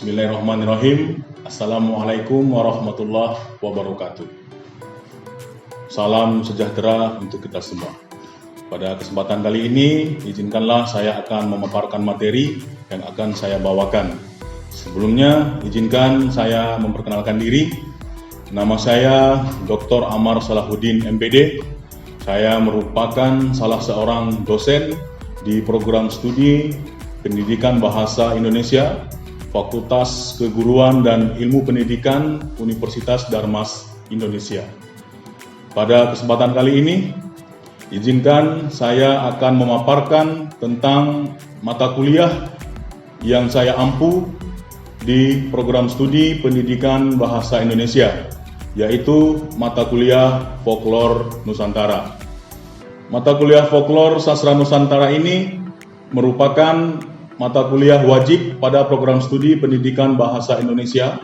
Bismillahirrahmanirrahim. Assalamualaikum warahmatullahi wabarakatuh. Salam sejahtera untuk kita semua. Pada kesempatan kali ini, izinkanlah saya akan memaparkan materi yang akan saya bawakan. Sebelumnya, izinkan saya memperkenalkan diri. Nama saya Dr. Amar Salahuddin MPD. Saya merupakan salah seorang dosen di program studi Pendidikan Bahasa Indonesia, Fakultas Keguruan dan Ilmu Pendidikan Universitas Darmas Indonesia. Pada kesempatan kali ini, izinkan saya akan memaparkan tentang mata kuliah yang saya ampu di program studi Pendidikan Bahasa Indonesia, yaitu mata kuliah Folklore Nusantara. Mata kuliah Folklore Sastra Nusantara ini merupakan mata kuliah wajib pada program studi Pendidikan Bahasa Indonesia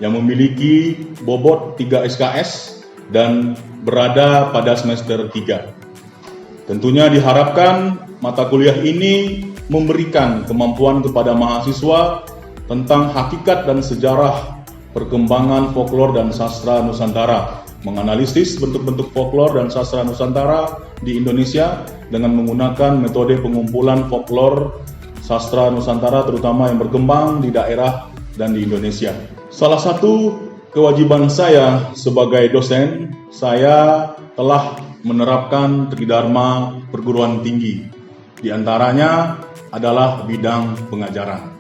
yang memiliki bobot 3 SKS dan berada pada semester 3. Tentunya diharapkan mata kuliah ini memberikan kemampuan kepada mahasiswa tentang hakikat dan sejarah perkembangan folklore dan sastra Nusantara, menganalisis bentuk-bentuk folklore dan sastra Nusantara di Indonesia dengan menggunakan metode pengumpulan folklore sastra Nusantara terutama yang berkembang di daerah dan di Indonesia. Salah satu kewajiban saya sebagai dosen, saya telah menerapkan tridharma perguruan tinggi. Di antaranya adalah bidang pengajaran.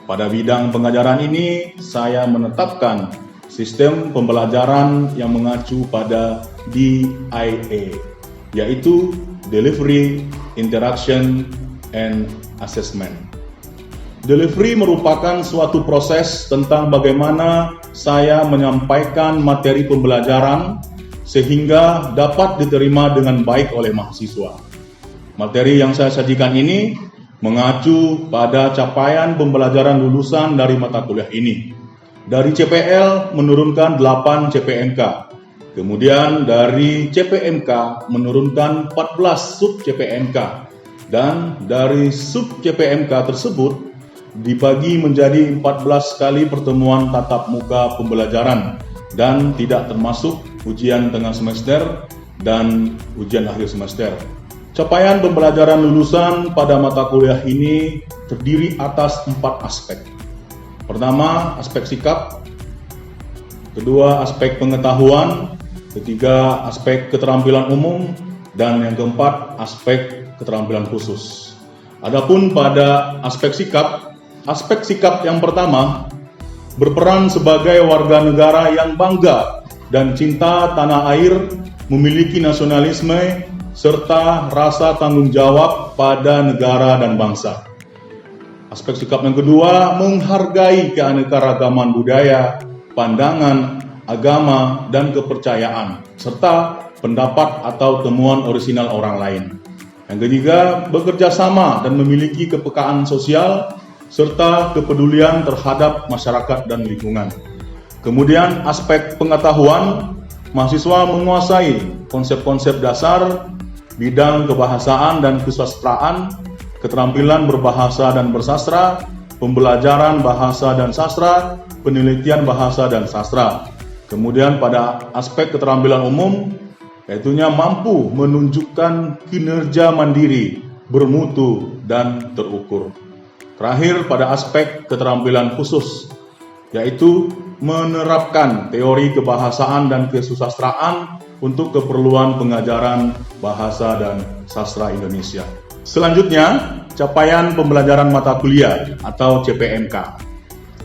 Pada bidang pengajaran ini, saya menetapkan sistem pembelajaran yang mengacu pada DIA, yaitu Delivery, Interaction, and Assessment. Delivery merupakan suatu proses tentang bagaimana saya menyampaikan materi pembelajaran sehingga dapat diterima dengan baik oleh mahasiswa. Materi yang saya sajikan ini mengacu pada capaian pembelajaran lulusan dari mata kuliah ini. Dari CPL menurunkan 8 CPMK, kemudian dari CPMK menurunkan 14 sub CPMK, dan dari sub CPMK tersebut dibagi menjadi 14 kali pertemuan tatap muka pembelajaran dan tidak termasuk ujian tengah semester dan ujian akhir semester. Capaian pembelajaran lulusan pada mata kuliah ini terdiri atas 4 aspek. Pertama, aspek sikap. Kedua, aspek pengetahuan. Ketiga, aspek keterampilan umum. Dan yang keempat, aspek keterampilan khusus. Adapun pada aspek sikap yang pertama berperan sebagai warga negara yang bangga dan cinta tanah air, memiliki nasionalisme serta rasa tanggung jawab pada negara dan bangsa. Aspek sikap yang kedua menghargai keanekaragaman budaya, pandangan, agama, dan kepercayaan serta pendapat atau temuan orisinal orang lain. Yang ketiga, bekerja sama dan memiliki kepekaan sosial serta kepedulian terhadap masyarakat dan lingkungan. Kemudian aspek pengetahuan, mahasiswa menguasai konsep-konsep dasar, bidang kebahasaan dan kesusastraan, keterampilan berbahasa dan bersastra, pembelajaran bahasa dan sastra, penelitian bahasa dan sastra. Kemudian pada aspek keterampilan umum, yaitunya mampu menunjukkan kinerja mandiri, bermutu, dan terukur. Terakhir pada aspek keterampilan khusus, yaitu menerapkan teori kebahasaan dan kesusastraan untuk keperluan pengajaran bahasa dan sastra Indonesia. Selanjutnya, capaian pembelajaran mata kuliah atau CPMK.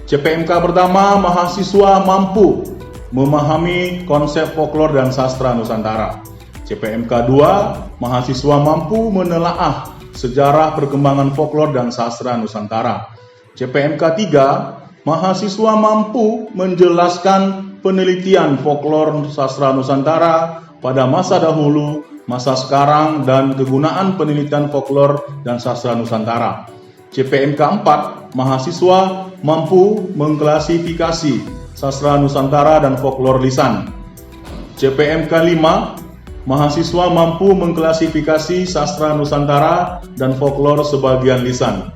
CPMK pertama, mahasiswa mampu memahami konsep folklore dan sastra Nusantara. CPMK 2, mahasiswa mampu menelaah sejarah perkembangan folklore dan sastra Nusantara. CPMK 3, mahasiswa mampu menjelaskan penelitian folklore sastra Nusantara pada masa dahulu, masa sekarang, dan kegunaan penelitian folklore dan sastra Nusantara. CPMK 4, mahasiswa mampu mengklasifikasi sastra Nusantara dan folklore lisan. CPMK 5, mahasiswa mampu mengklasifikasi sastra Nusantara dan folklore sebagian lisan.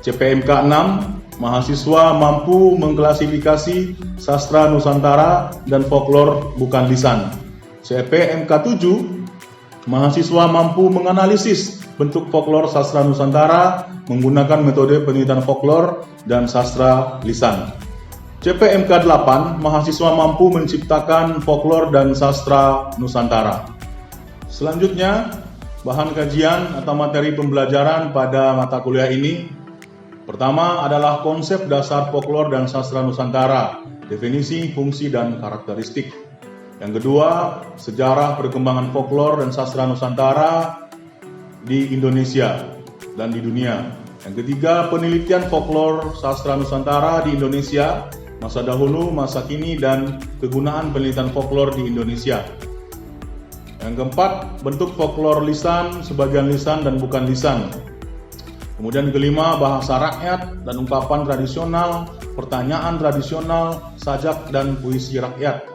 CPMK 6, mahasiswa mampu mengklasifikasi sastra Nusantara dan folklor bukan lisan. CPMK 7, mahasiswa mampu menganalisis bentuk folklor sastra Nusantara menggunakan metode penelitian folklor dan sastra lisan. CPMK 8, mahasiswa mampu menciptakan folklor dan sastra Nusantara. Selanjutnya, bahan kajian atau materi pembelajaran pada mata kuliah ini, pertama adalah konsep dasar folklor dan sastra Nusantara, definisi, fungsi, dan karakteristik. Yang kedua, sejarah perkembangan folklor dan sastra Nusantara di Indonesia dan di dunia. Yang ketiga, penelitian folklor sastra Nusantara di Indonesia, masa dahulu, masa kini, dan kegunaan penelitian folklor di Indonesia. Yang keempat, bentuk folklor lisan, sebagian lisan dan bukan lisan. Kemudian kelima, bahasa rakyat dan ungkapan tradisional, pertanyaan tradisional, sajak dan puisi rakyat.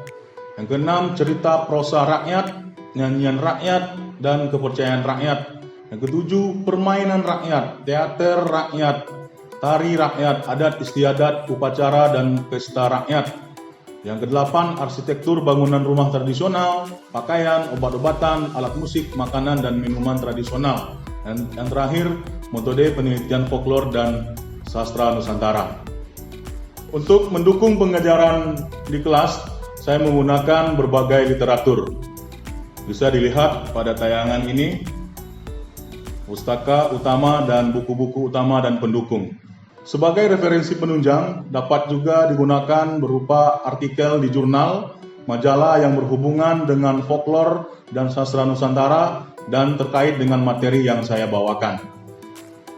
Yang keenam, cerita prosa rakyat, nyanyian rakyat, dan kepercayaan rakyat. Yang ketujuh, permainan rakyat, teater rakyat, tari rakyat, adat istiadat, upacara, dan pesta rakyat. Yang kedelapan, arsitektur bangunan rumah tradisional, pakaian, obat-obatan, alat musik, makanan, dan minuman tradisional. Dan yang terakhir, metode penelitian folklor dan sastra Nusantara. Untuk mendukung pengajaran di kelas, saya menggunakan berbagai literatur. Bisa dilihat pada tayangan ini, pustaka utama dan buku-buku utama dan pendukung. Sebagai referensi penunjang, dapat juga digunakan berupa artikel di jurnal, majalah yang berhubungan dengan folklor dan sastra Nusantara dan terkait dengan materi yang saya bawakan.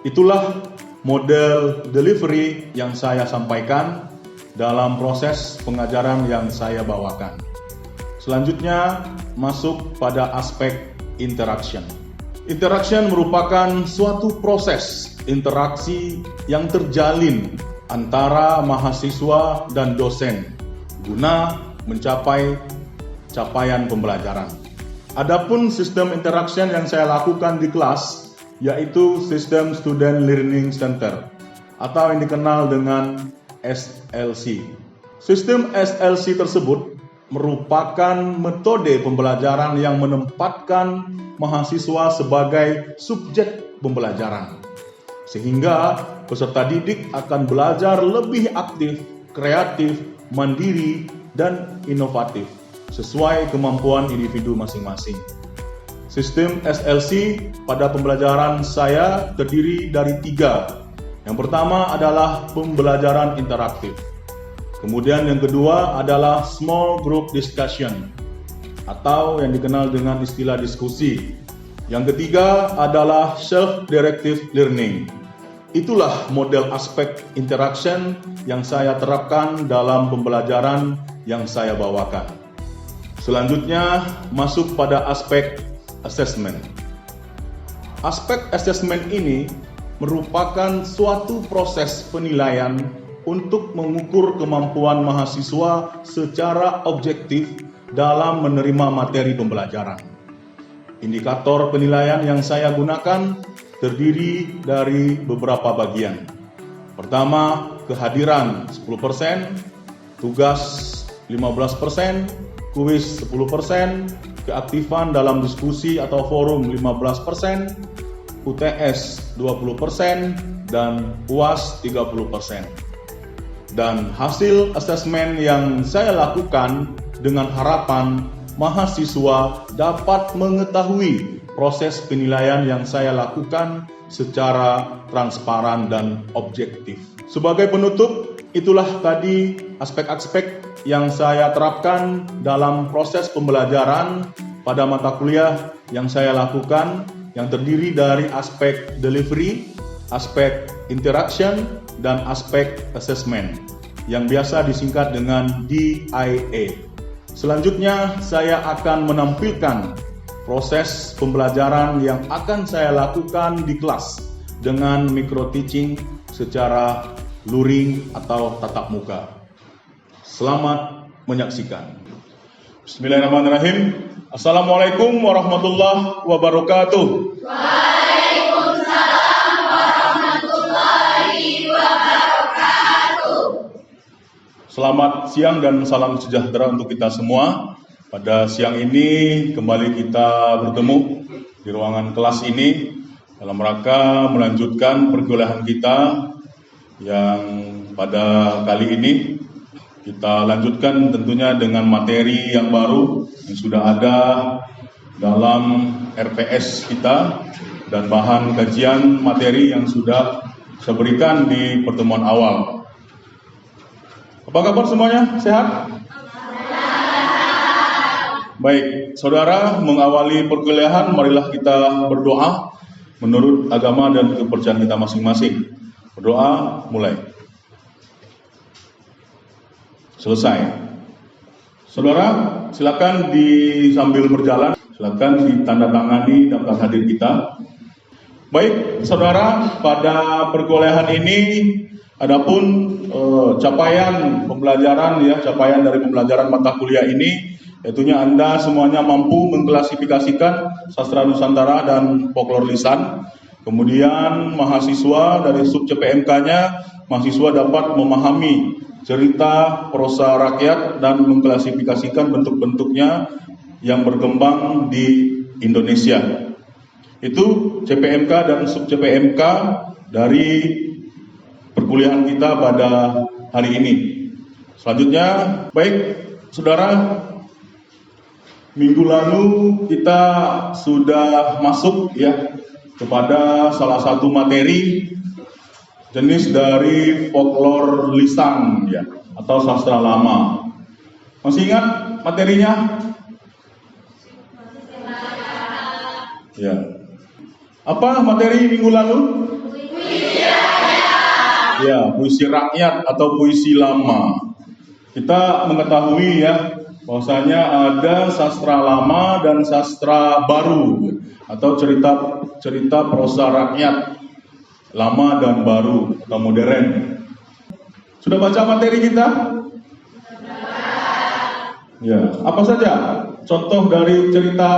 Itulah model delivery yang saya sampaikan dalam proses pengajaran yang saya bawakan. Selanjutnya, masuk pada aspek interaction. Interaction merupakan suatu proses interaksi yang terjalin antara mahasiswa dan dosen guna mencapai capaian pembelajaran. Adapun sistem interaction yang saya lakukan di kelas yaitu sistem Student Learning Center atau yang dikenal dengan SLC. Sistem SLC tersebut merupakan metode pembelajaran yang menempatkan mahasiswa sebagai subjek pembelajaran, sehingga peserta didik akan belajar lebih aktif, kreatif, mandiri, dan inovatif sesuai kemampuan individu masing-masing. Sistem SLC pada pembelajaran saya terdiri dari 3. Yang pertama adalah pembelajaran interaktif. Kemudian yang kedua adalah small group discussion atau yang dikenal dengan istilah diskusi. Yang ketiga adalah self-directed learning. Itulah model aspek interaction yang saya terapkan dalam pembelajaran yang saya bawakan. Selanjutnya masuk pada aspek assessment. Aspek assessment ini merupakan suatu proses penilaian untuk mengukur kemampuan mahasiswa secara objektif dalam menerima materi pembelajaran. Indikator penilaian yang saya gunakan terdiri dari beberapa bagian. Pertama, kehadiran 10%, tugas 15%, kuis 10%, keaktifan dalam diskusi atau forum 15%, UTS 20%, dan UAS 30%. Dan hasil asesmen yang saya lakukan dengan harapan mahasiswa dapat mengetahui proses penilaian yang saya lakukan secara transparan dan objektif. Sebagai penutup, itulah tadi aspek-aspek yang saya terapkan dalam proses pembelajaran pada mata kuliah yang saya lakukan, yang terdiri dari aspek delivery, aspek interaction, dan aspek assessment, yang biasa disingkat dengan DIA. Selanjutnya, saya akan menampilkan proses pembelajaran yang akan saya lakukan di kelas dengan micro teaching secara luring atau tatap muka. Selamat menyaksikan. Bismillahirrahmanirrahim. Assalamualaikum warahmatullahi wabarakatuh. Waalaikumsalam warahmatullahi wabarakatuh. Selamat siang dan salam sejahtera untuk kita semua. Pada siang ini kembali kita bertemu di ruangan kelas ini dalam rangka melanjutkan perkuliahan kita yang pada kali ini kita lanjutkan tentunya dengan materi yang baru yang sudah ada dalam RPS kita dan bahan kajian materi yang sudah saya berikan di pertemuan awal. Apa kabar semuanya? Sehat? Baik, saudara, mengawali perkuliahan, marilah kita berdoa menurut agama dan kepercayaan kita masing-masing. Berdoa, mulai. Selesai. Saudara, silakan sambil berjalan, silakan ditandatangani daftar hadir kita. Baik, saudara, pada perkuliahan ini adapun capaian dari pembelajaran mata kuliah ini, tentunya Anda semuanya mampu mengklasifikasikan sastra Nusantara dan folklor lisan. Kemudian mahasiswa dari sub CPMK-nya, mahasiswa dapat memahami cerita prosa rakyat dan mengklasifikasikan bentuk-bentuknya yang berkembang di Indonesia. Itu CPMK dan sub CPMK dari perkuliahan kita pada hari ini. Selanjutnya, baik saudara, minggu lalu kita sudah masuk kepada salah satu materi jenis dari folklor lisan atau sastra lama. Masih ingat materinya? Ya. Apa materi minggu lalu? Puisi rakyat atau puisi lama. Kita mengetahui bahwasanya ada sastra lama dan sastra baru atau cerita prosa rakyat lama dan baru atau modern. Sudah baca materi kita? Apa saja contoh dari cerita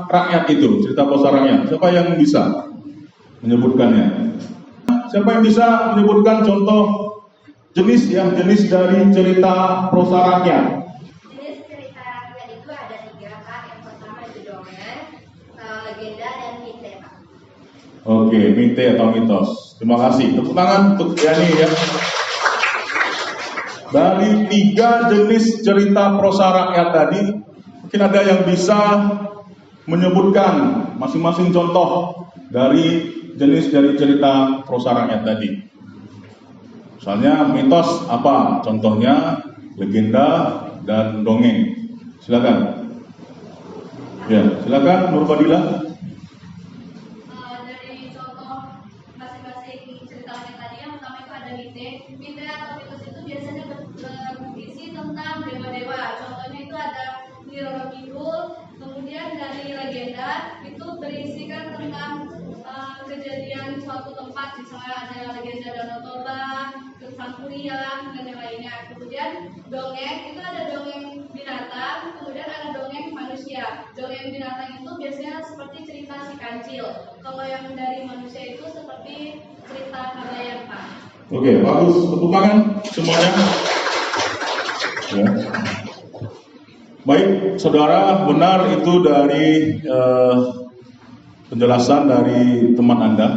rakyat itu, cerita prosa rakyat? Siapa yang bisa menyebutkannya? Siapa yang bisa menyebutkan contoh jenis dari cerita prosa rakyat? Jenis cerita rakyat itu ada 3, Pak. Yang pertama itu dongeng, legenda, dan mite, Pak. Oke, mite atau mitos. Terima kasih. Tepuk tangan untuk Yani ya. Dari 3 jenis cerita prosa rakyat tadi, mungkin ada yang bisa menyebutkan masing-masing contoh dari jenis dari cerita prosa rakyat tadi. Misalnya mitos apa? Contohnya legenda dan dongeng. Silakan. Silakan Nurfadila. Dari contoh masing-masing cerita rakyat tadi, yang pertama itu ada mite. Mite atau mitos itu biasanya berisi tentang dewa-dewa. Contohnya itu ada Nyi Roro Kidul. Kemudian dari legenda itu berisikan tentang kejadian suatu tempat, misalnya ada legenda Danau Toba, Sangkuriang, dan yang lainnya. Kemudian dongeng itu ada dongeng binatang, kemudian ada dongeng manusia. Dongeng binatang itu biasanya seperti cerita si kancil. Kalau yang dari manusia itu seperti cerita Kabayan, Pak. Oke, bagus. Tepuk tangan semuanya. Baik, saudara, benar itu dari penjelasan dari teman Anda.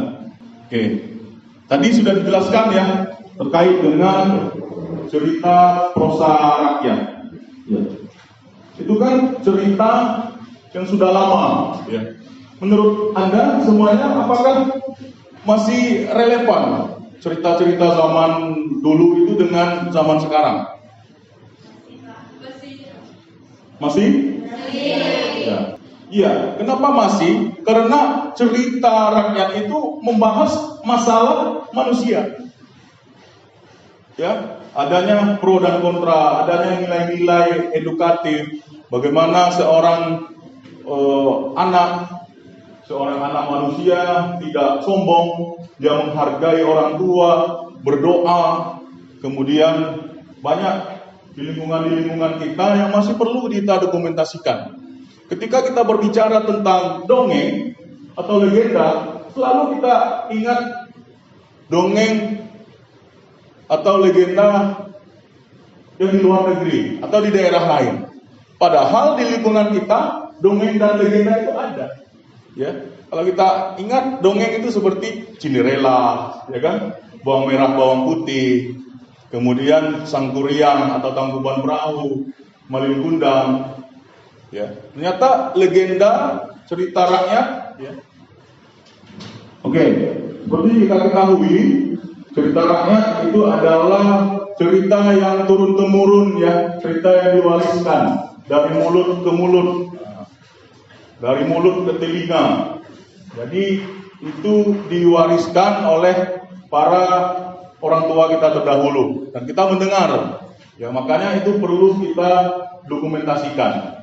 Oke, tadi sudah dijelaskan terkait dengan cerita prosa rakyat. Itu kan cerita yang sudah lama. Menurut Anda semuanya, apakah masih relevan cerita-cerita zaman dulu itu dengan zaman sekarang? Masih? Iya, kenapa masih? Karena cerita rakyat itu membahas masalah manusia. Adanya pro dan kontra, adanya nilai-nilai edukatif, bagaimana seorang anak manusia tidak sombong, dia menghargai orang tua, berdoa, kemudian banyak di lingkungan kita yang masih perlu kita dokumentasikan. Ketika kita berbicara tentang dongeng atau legenda, selalu kita ingat dongeng atau legenda yang di luar negeri atau di daerah lain. Padahal di lingkungan kita dongeng dan legenda itu ada. Ya, kalau kita ingat dongeng itu seperti Cinderella, ya kan? Bawang merah, bawang putih, kemudian Sang Kuryang atau Tangkuban Perahu, Malin Kundang. Ya, ternyata legenda cerita rakyat. Ya. Oke, seperti kita ketahui, cerita rakyat itu adalah cerita yang turun temurun, ya, cerita yang diwariskan dari mulut ke mulut, dari mulut ke telinga. Jadi itu diwariskan oleh para orang tua kita terdahulu dan kita mendengar. Ya, makanya itu perlu kita dokumentasikan.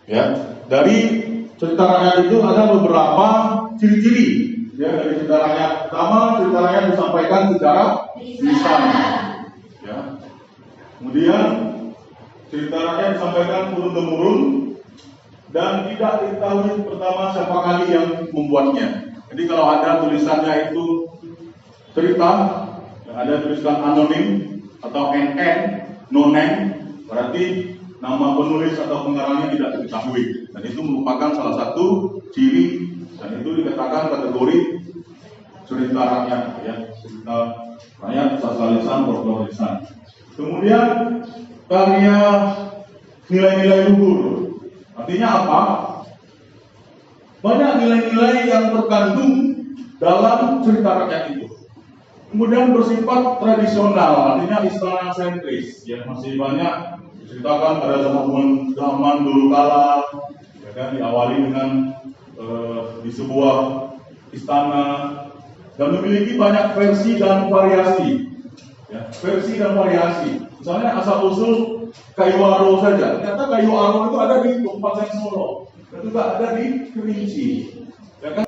Ya, dari cerita rakyat itu ada beberapa ciri-ciri. Ya, dari cerita rakyat pertama, cerita rakyat disampaikan secara lisan. Ya. Kemudian cerita rakyat disampaikan turun temurun dan tidak diketahui pertama siapa kali yang membuatnya. Jadi kalau ada tulisannya itu cerita, ada tulisan anonim atau NN, nonen, berarti nama penulis atau pengarangnya tidak diketahui. Dan itu merupakan salah satu ciri dan itu dikatakan kategori cerita rakyat, ya, cerita rakyat sastra lisan, folklore lisan. Kemudian karya nilai-nilai luhur. Artinya apa? Banyak nilai-nilai yang terkandung dalam cerita rakyat itu. Kemudian bersifat tradisional, artinya istana sentris, ya, masih banyak diceritakan pada zaman dulu kala, ya kan, diawali dengan di sebuah istana dan memiliki banyak versi dan variasi, ya, versi dan variasi. Misalnya asal usul kayu aro saja, ternyata kayu aro itu ada di Kabupaten Solo, dan juga ada di Kerinci, ya kan?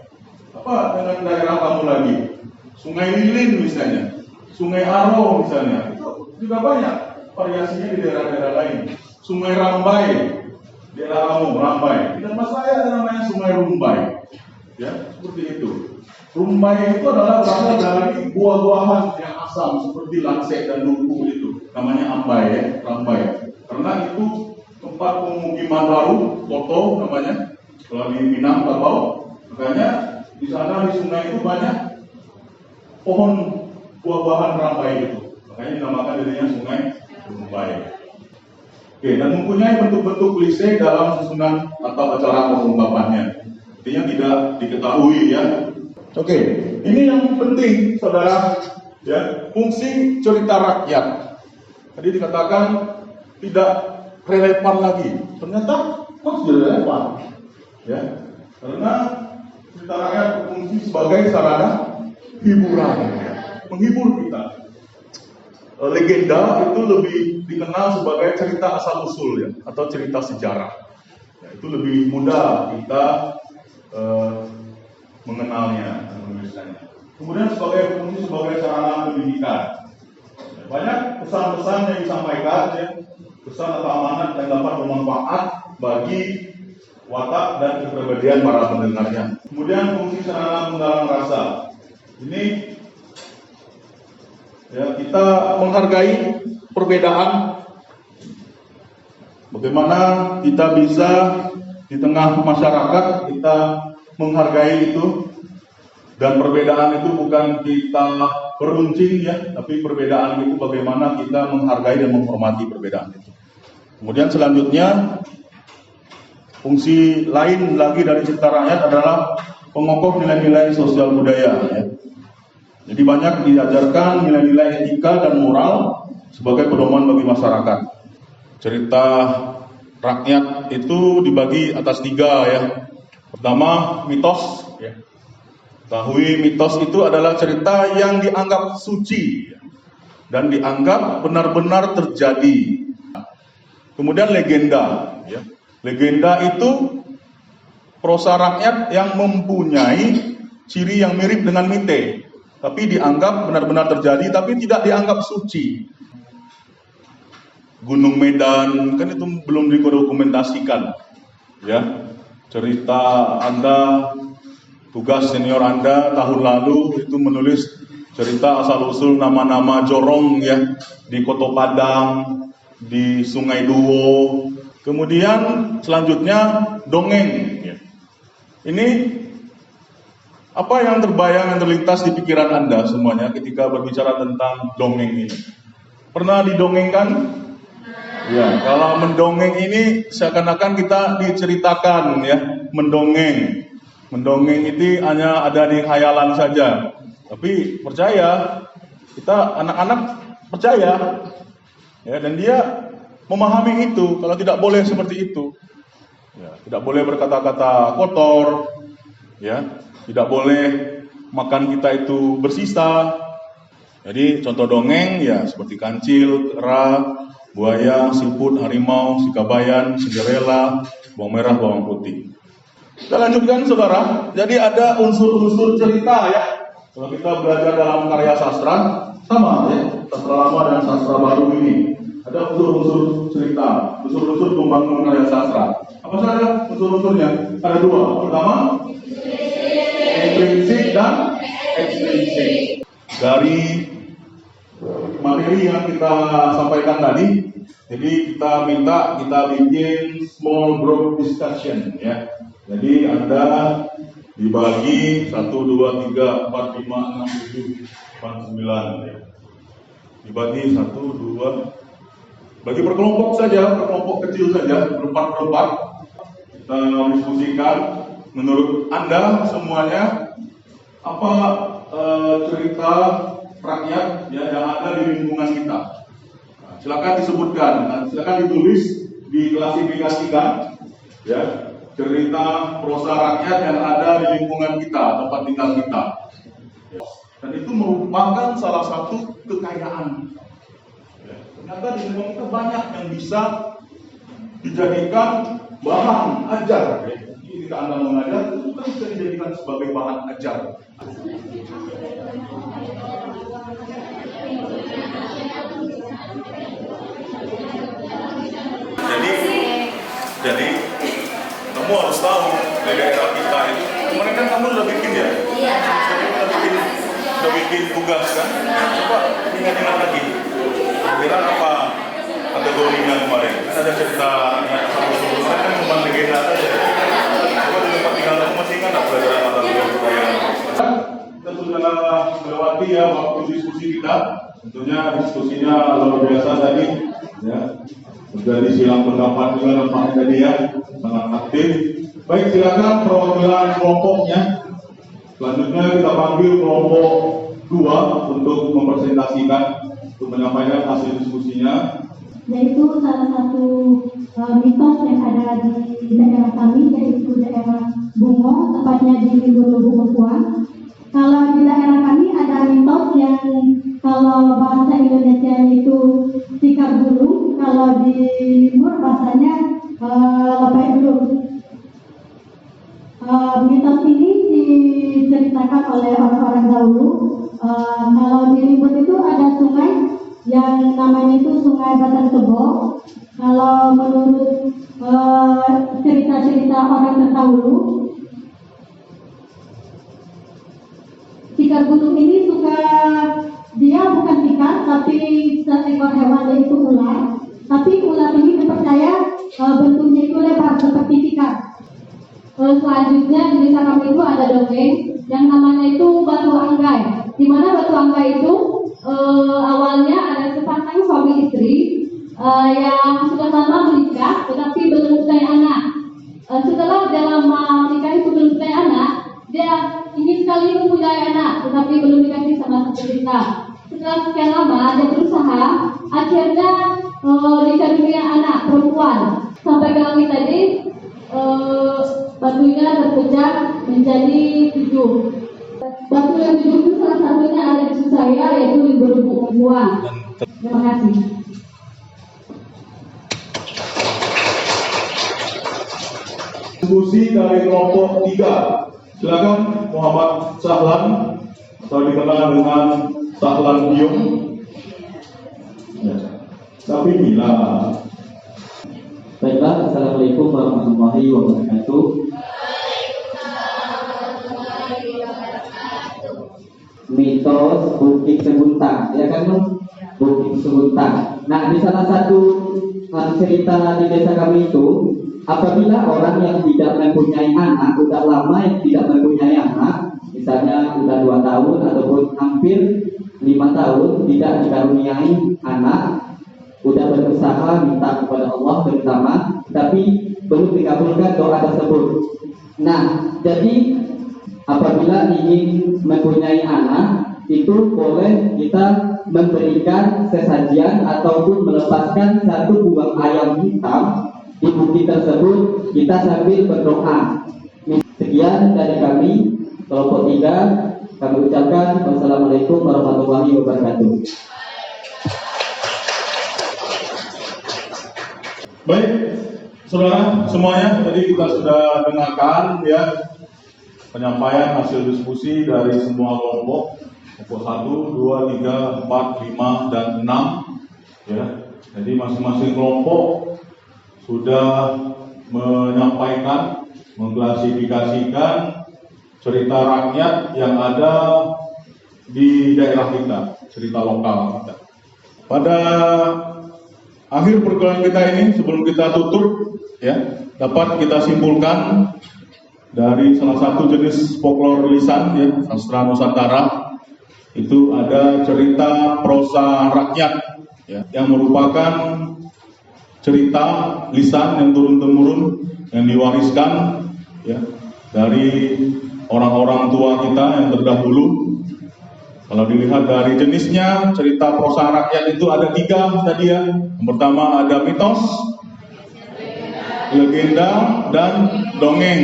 Apa dengan daerah kamu lagi? Sungai Lilin misalnya, Sungai Aro misalnya, itu juga banyak variasinya di daerah-daerah lain. Sungai Rambai, daerah kamu Rambai. Di tempat saya ada namanya Sungai Rumbai, ya, seperti itu. Rumbai itu adalah berasal dari buah-buahan yang asam seperti langsek dan duku itu, namanya ambai, ya, Rambai. Karena itu tempat pemukiman baru, Toto namanya, kalau di Minangkabau. Makanya di sana di sungai itu banyak pohon buah-buahan rambai itu, makanya dinamakan dirinya Sungai Rumbai. Oke, dan mempunyai bentuk-bentuk klise dalam susunan atau acara pengungkapannya. Artinya tidak diketahui, ya. Oke, ini yang penting, saudara, ya, fungsi cerita rakyat. Tadi dikatakan tidak relevan lagi, ternyata masih relevan, ya, karena cerita rakyat berfungsi sebagai sarana hiburan, ya, menghibur kita. Legenda itu lebih dikenal sebagai cerita asal usul, ya, atau cerita sejarah. Ya, itu lebih mudah kita mengenalnya dan menuliskannya. Kemudian sebagai fungsi sebagai sarana pendidikan. Ya, banyak pesan-pesan yang disampaikan, ya, pesan atau amanat yang dapat bermanfaat bagi watak dan kepribadian para pendengarnya. Kemudian fungsi sarana penggalang rasa. Ini, ya, kita menghargai perbedaan. Bagaimana kita bisa di tengah masyarakat kita menghargai itu, dan perbedaan itu bukan kita beruncing, ya, tapi perbedaan itu bagaimana kita menghargai dan menghormati perbedaan itu. Kemudian selanjutnya fungsi lain lagi dari cerita rakyat adalah pengokoh nilai-nilai sosial budaya, ya. Jadi banyak diajarkan nilai-nilai etika dan moral sebagai pedoman bagi masyarakat. Cerita rakyat itu dibagi atas 3, ya. Pertama, mitos, ya. Ketahui mitos itu adalah cerita yang dianggap suci, ya, dan dianggap benar-benar terjadi. Kemudian legenda, ya. Legenda itu prosa rakyat yang mempunyai ciri yang mirip dengan mite, tapi dianggap benar-benar terjadi, tapi tidak dianggap suci. Gunung Medan, kan itu belum didokumentasikan, ya. Cerita Anda, tugas senior Anda tahun lalu itu menulis cerita asal-usul nama-nama jorong, ya, di Koto Padang, di Sungai Duo. Kemudian selanjutnya dongeng. Ini apa yang terbayang, yang terlintas di pikiran Anda semuanya ketika berbicara tentang dongeng ini? Pernah didongengkan? Ya, kalau mendongeng ini seakan-akan kita diceritakan ya, mendongeng. Mendongeng itu hanya ada di khayalan saja. Tapi percaya, kita anak-anak percaya. Ya, dan dia memahami itu, kalau tidak boleh seperti itu. Ya, tidak boleh berkata-kata kotor, ya, tidak boleh makan kita itu bersisa. Jadi contoh dongeng ya seperti kancil, kera, buaya, siput, harimau, sikabayan, Cinderella, bawang merah, bawang putih. Kita lanjutkan saudara. Jadi ada unsur-unsur cerita ya. Kalau kita belajar dalam karya sastra, sama ya, sastra lama dan sastra baru ini. Ada unsur-unsur cerita, unsur-unsur pembangunan karya sastra. Apa saja unsur-unsurnya? Ada dua. Pertama, implisit dan eksplisit. Dari materi yang kita sampaikan tadi, jadi kita minta kita bikin small group discussion ya. Jadi Anda dibagi 1, 2, 3, 4, 5, 6, 7, 8, 9 ya. Dibagi 1, 2, bagi per kelompok saja, per kelompok kecil saja, berempat-berempat. Kita diskusikan menurut Anda semuanya apa cerita rakyat ya, yang ada di lingkungan kita. Nah, silakan disebutkan, silakan ditulis, diklasifikasikan ya, cerita prosa rakyat yang ada di lingkungan kita, tempat tinggal kita. Dan itu merupakan salah satu kekayaan. Ya, ternyata di lingkungan kita banyak yang bisa dijadikan bahan ajar. Ya. Ketika Anda mengajar, itu kan bisa dijadikan sebagai bahan ajar. Jadi kamu harus tahu di daerah kita itu. Kemarin kan kamu sudah bikin ya? Iya. Sudah bikin tugas kan? Coba ingat-ingat lagi. Kira apa kategorinya kemarin? Ada cerita kemarin kan cuma legenda saja. Coba di tempat tinggal kamu masih ingat apa pelajaran mata kuliah? Kita sudah melewati ya waktu diskusi kita. Tentunya diskusinya luar biasa tadi. Ya. Jadi silang pendapat juga nampaknya tadi ya, sangat aktif. Baik, silakan perwakilan kelompoknya. Selanjutnya kita panggil kelompok 2 untuk mempresentasikan, untuk menyampaikan hasil diskusinya. Yaitu salah satu mitos yang ada di daerah kami, yaitu daerah Bungo, tepatnya di Bungo. Kalau di daerah kami ada mitos yang kalau bahasa Indonesia itu tikar dulu, kalau di timur bahasanya lepek dulu. Mitos ini diceritakan oleh orang-orang dahulu. Kalau di Limbur itu ada sungai yang namanya itu Sungai Batang Kebo. Kalau menurut cerita-cerita orang terdahulu, tikar gunung ini suka, dia bukan tikar tapi seekor hewan yaitu ular. Tapi ular ini dipercaya bentuknya itu lebar seperti tikar. Selanjutnya di desa kami itu ada dongeng yang namanya itu Batu Anggai. Di mana Batu Anggai itu awalnya ada sepasang suami istri yang sudah lama menikah tetapi belum punya anak. Setelah dia lama menikah itu belum punya anak, dia ingin sekali mempunyai anak tetapi belum dikasih sama satu kita. Setelah sekian lama dia berusaha, akhirnya dikaruniai anak perempuan. Sampai ke langit tadi batunya terpecah menjadi 7. Batu yang 7 itu salah satunya ada di saya, yaitu di Bungo. Terima kasih. Diskusi dari kelompok 3. Silakan Muhammad Sahlan atau dikenal dengan Sahlan Biung. Ya. Tapi bila. Baiklah, Assalamualaikum warahmatullahi wabarakatuh. Mitos Bukit Seguntang, ya kan, Bukit Seguntang. Nah, di salah satu cerita di desa kami itu, apabila orang yang tidak mempunyai anak, sudah lama yang tidak mempunyai anak, misalnya sudah 2 tahun ataupun hampir 5 tahun tidak dikaruniai anak, sudah berusaha minta kepada Allah terutama, tapi belum dikabulkan doa tersebut. Nah, jadi apabila ingin mempunyai anak, itu boleh kita memberikan sesajian ataupun melepaskan satu buah ayam hitam di bukit tersebut, kita sambil berdoa. Sekian dari kami, kelompok 3, kami ucapkan wassalamualaikum warahmatullahi wabarakatuh. Baik, saudara semuanya, tadi kita sudah dengarkan ya penyampaian hasil diskusi dari semua kelompok 1, 2, 3, 4, 5, dan 6 ya. Jadi masing-masing kelompok sudah menyampaikan, mengklasifikasikan cerita rakyat yang ada di daerah kita, cerita lokal kita. Pada akhir perkuliahan kita ini, sebelum kita tutup ya, dapat kita simpulkan dari salah satu jenis folklore lisan ya, sastra Nusantara, itu ada cerita prosa rakyat ya, yang merupakan cerita lisan yang turun-temurun yang diwariskan ya dari orang-orang tua kita yang terdahulu. Kalau dilihat dari jenisnya, cerita prosa rakyat itu ada 3 tadi ya. Yang pertama ada mitos, legenda, dan dongeng.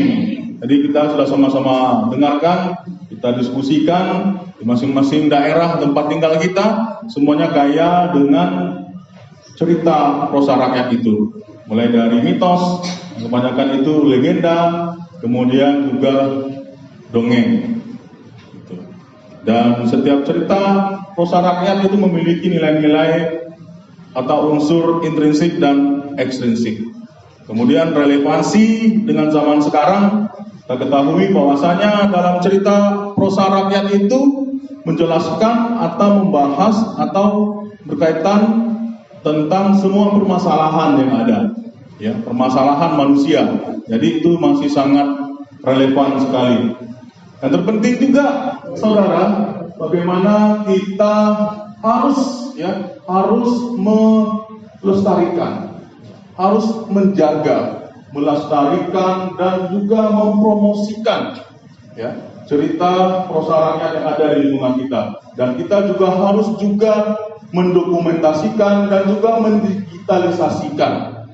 Jadi kita sudah sama-sama dengarkan, kita diskusikan di masing-masing daerah tempat tinggal kita, semuanya kaya dengan cerita prosa rakyat itu. Mulai dari mitos, kebanyakan itu legenda, kemudian juga dongeng. Dan setiap cerita prosa rakyat itu memiliki nilai-nilai atau unsur intrinsik dan ekstrinsik. Kemudian relevansi dengan zaman sekarang, kita ketahui bahwasanya dalam cerita prosa rakyat itu menjelaskan atau membahas atau berkaitan tentang semua permasalahan yang ada, ya, permasalahan manusia. Jadi itu masih sangat relevan sekali. Dan terpenting juga, saudara, bagaimana kita harus melestarikan, harus menjaga, melestarikan dan juga mempromosikan ya cerita prosa rakyat yang ada di lingkungan kita. Dan kita juga harus mendokumentasikan dan juga mendigitalisasikan.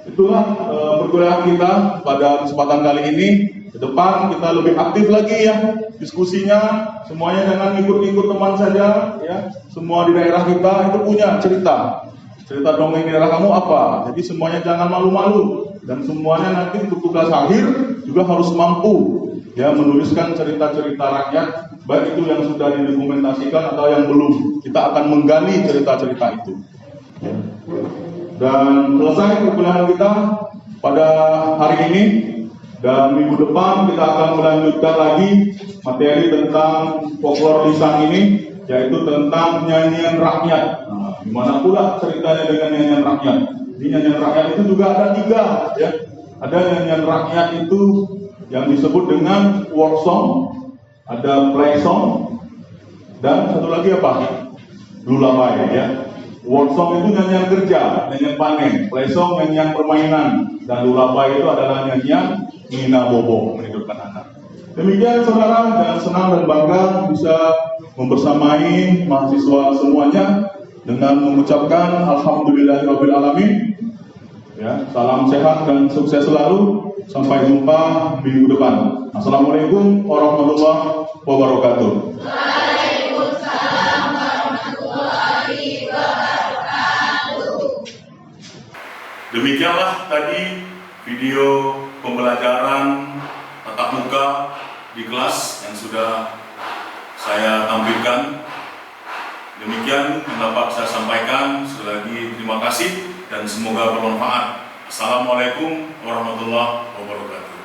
Itulah perkuliahan kita pada kesempatan kali ini. Ke depan kita lebih aktif lagi ya diskusinya. Semuanya jangan ikut-ikut teman saja ya. Semua di daerah kita itu punya cerita dongeng di daerah kamu apa. Jadi semuanya jangan malu-malu, dan semuanya nanti untuk tugas akhir juga harus mampu ya menuliskan cerita-cerita rakyat, baik itu yang sudah didokumentasikan atau yang belum. Kita akan menggali cerita-cerita itu ya. Dan selesai perkuliahan kita pada hari ini, dan minggu depan kita akan melanjutkan lagi materi tentang folklore lisan ini, yaitu tentang nyanyian rakyat. Nah, gimana pula ceritanya dengan nyanyian rakyat? Di nyanyian rakyat itu juga ada 3 ya. Ada nyanyian rakyat itu yang disebut dengan work song, ada play song, dan satu lagi apa? Lullaby ya. Work song itu nyanyian kerja, nyanyian panen. Play song nyanyian permainan, dan lullaby itu adalah nyanyian Nina Bobo, menghidupkan anak. Demikian saudara, dan senang dan bangga bisa membersamai mahasiswa semuanya dengan mengucapkan alhamdulillahirabbil alamin. Ya, salam sehat dan sukses selalu. Sampai jumpa minggu depan. Assalamualaikum warahmatullahi wabarakatuh. Waalaikumsalam warahmatullahi wabarakatuh. Demikianlah tadi video pembelajaran tatap muka di kelas yang sudah saya tampilkan. Demikian yang dapat saya sampaikan. Sekali lagi terima kasih dan semoga bermanfaat. Assalamualaikum warahmatullahi wabarakatuh.